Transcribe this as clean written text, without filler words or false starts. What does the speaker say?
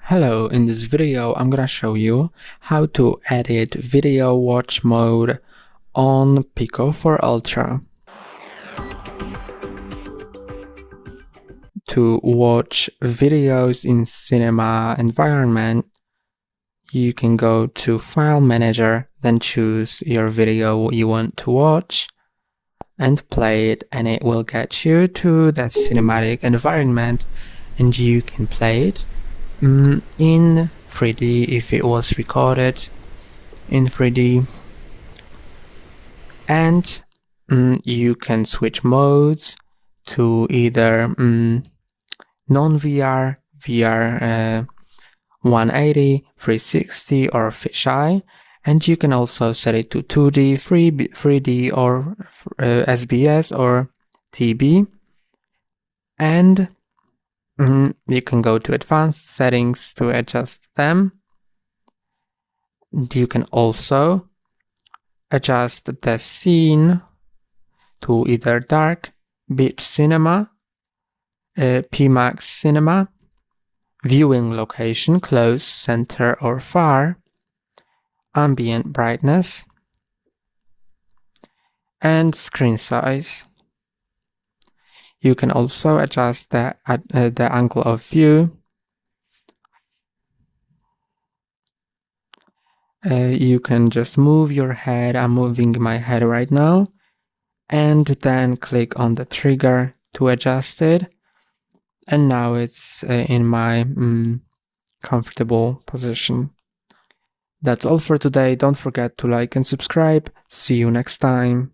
Hello, in this video I'm gonna show you how to edit video watch mode on PICO for Ultra. To watch videos in cinema environment, you can go to File Manager, then choose your video you want to watch and play it, and it will get you to that cinematic environment and you can play it in 3D if it was recorded in 3D, and you can switch modes to either non-VR, VR 180, 360 or fisheye, and you can also set it to 2D, 3D or SBS or TB, and you can go to advanced settings to adjust them. You can also adjust the scene to either dark, beach cinema, PMax cinema, viewing location, close, center or far, ambient brightness, and screen size. You can also adjust the angle of view. You can just move your head. I'm moving my head right now, and then click on the trigger to adjust it. And now it's in my comfortable position. That's all for today. Don't forget to like and subscribe. See you next time.